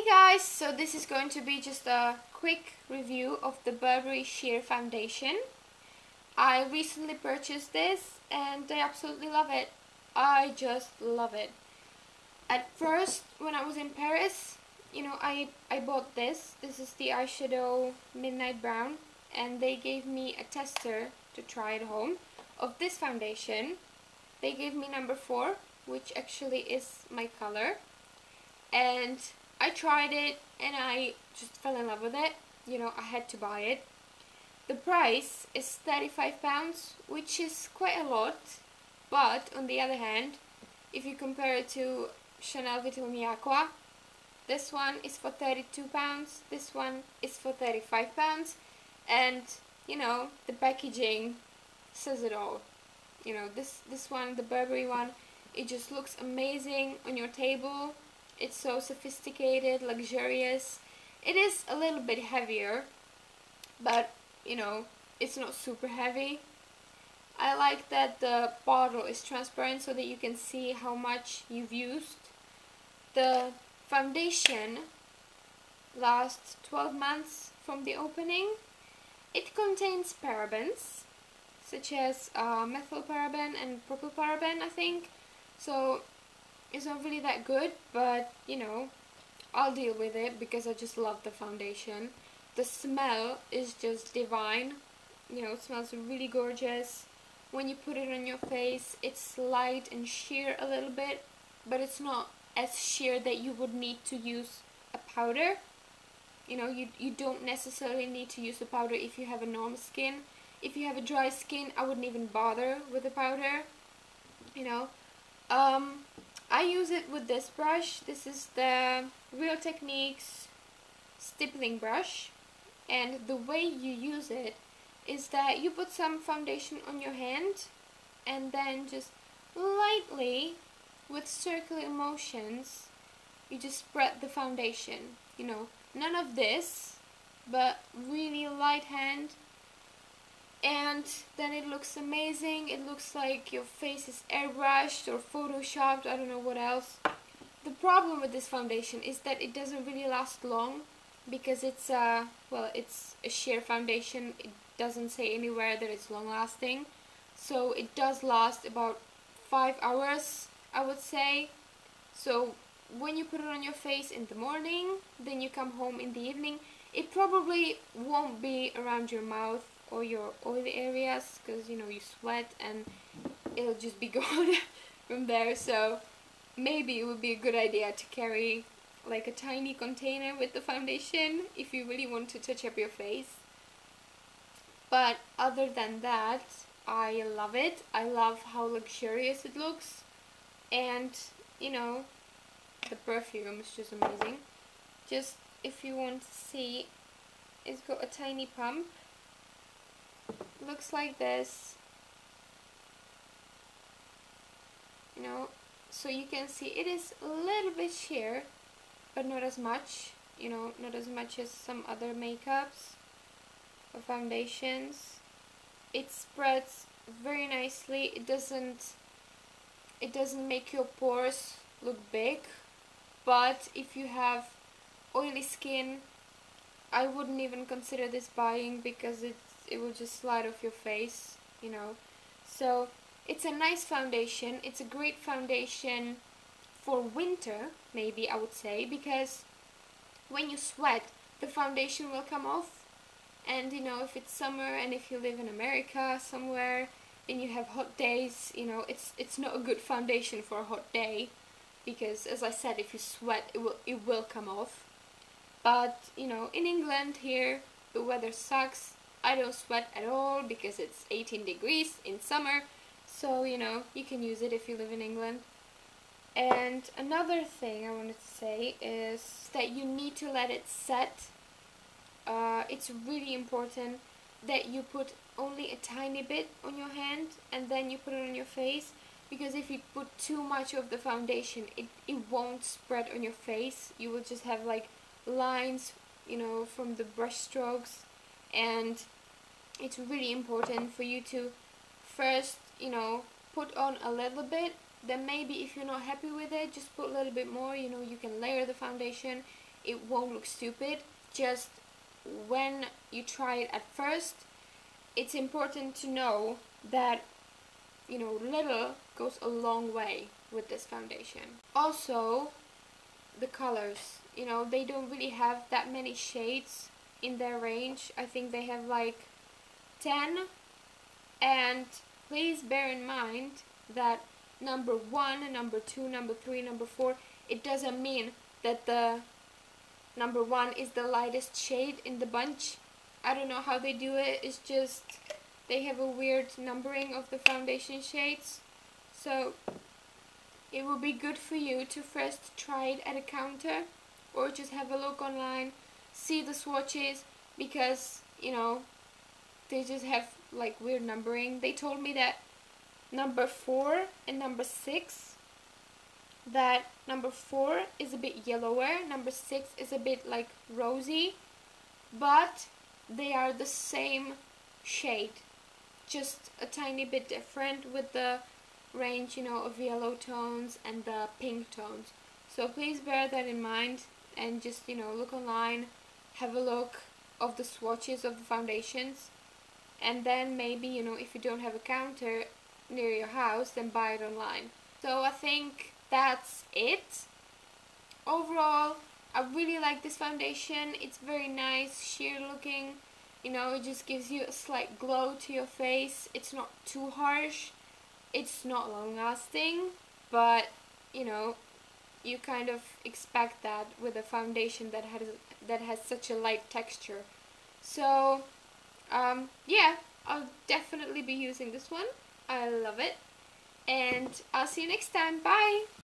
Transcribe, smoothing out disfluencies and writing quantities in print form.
Guys, so this is going to be just a quick review of the Burberry Sheer Foundation. I recently purchased this and I absolutely love it. I just love it. At first, when I was in Paris, I bought this. This is the eyeshadow Midnight Brown, and they gave me a tester to try at home of this foundation. They gave me number 4, which actually is my color. And I tried it and I just fell in love with it. I had to buy it. The price is £35, which is quite a lot. But on the other hand, if you compare it to Chanel Vital Mi Aqua, this one is for £32, this one is for £35, and the packaging says it all. This one, the Burberry one, it just looks amazing on your table. It's so sophisticated, luxurious. It is a little bit heavier, but it's not super heavy. I like that the bottle is transparent so that you can see how much you've used. The foundation lasts 12 months from the opening. It contains parabens, such as methylparaben and propylparaben, I think. So it's not really that good, but I'll deal with it because I just love the foundation. The smell is just divine. It smells really gorgeous. When you put it on your face, it's light and sheer a little bit, but it's not as sheer that you would need to use a powder. You don't necessarily need to use a powder if you have a normal skin. If you have a dry skin, I wouldn't even bother with a powder. I use it with this brush. This is the Real Techniques stippling brush, and the way you use it is that you put some foundation on your hand and then just lightly, with circular motions, you just spread the foundation. None of this, but really light hand, and then it looks amazing. It looks like your face is airbrushed or photoshopped, I don't know what else. The problem with this foundation is that it doesn't really last long because it's a sheer foundation. It doesn't say anywhere that it's long lasting, so it does last about 5 hours, I would say. So when you put it on your face in the morning, then you come home in the evening, it probably won't be around your mouth or your oily areas because you sweat and it'll just be gone from there. So maybe it would be a good idea to carry like a tiny container with the foundation if you really want to touch up your face. But other than that, I love it. I love how luxurious it looks, and the perfume is just amazing. Just if you want to see, it's got a tiny pump. Looks like this. So you can see it is a little bit sheer, but not as much. Not as much as some other makeups or foundations. It spreads very nicely. It doesn't make your pores look big, but if you have oily skin, I wouldn't even consider this buying because it will just slide off your face, So it's a nice foundation. It's a great foundation for winter, maybe I would say, because when you sweat, the foundation will come off. And if it's summer and if you live in America somewhere and you have hot days, it's not a good foundation for a hot day, because as I said, if you sweat, it will come off. But in England here, the weather sucks. I don't sweat at all because it's 18 degrees in summer, so you can use it if you live in England. And another thing I wanted to say is that you need to let it set. It's really important that you put only a tiny bit on your hand and then you put it on your face, because if you put too much of the foundation, it won't spread on your face. You will just have like lines from the brush strokes, and it's really important for you to first put on a little bit, then maybe if you're not happy with it, just put a little bit more. You can layer the foundation it won't look stupid. Just when you try it at first, it's important to know that, you know, little goes a long way with this foundation. Also, the colors, you know, they don't really have that many shades in their range. I think they have like 10, and please bear in mind that number 1, number 2, number 3, number 4, it doesn't mean that the number 1 is the lightest shade in the bunch. I don't know how they do it. It's just they have a weird numbering of the foundation shades. So it will be good for you to first try it at a counter or just have a look online, see the swatches, because, you know, they just have like weird numbering. They told me that number 4 and number 6, that number 4 is a bit yellower, number 6 is a bit like rosy, but they are the same shade, just a tiny bit different with the range, you know, of yellow tones and the pink tones. So please bear that in mind and just, you know, look online, have a look of the swatches of the foundations, and then maybe, you know, if you don't have a counter near your house, then buy it online. So I think that's it. Overall, I really like this foundation. It's very nice, sheer looking. You know, it just gives you a slight glow to your face. It's not too harsh. It's not long lasting, but, you know, you kind of expect that with a foundation that has such a light texture. So, yeah, I'll definitely be using this one. I love it. And I'll see you next time. Bye!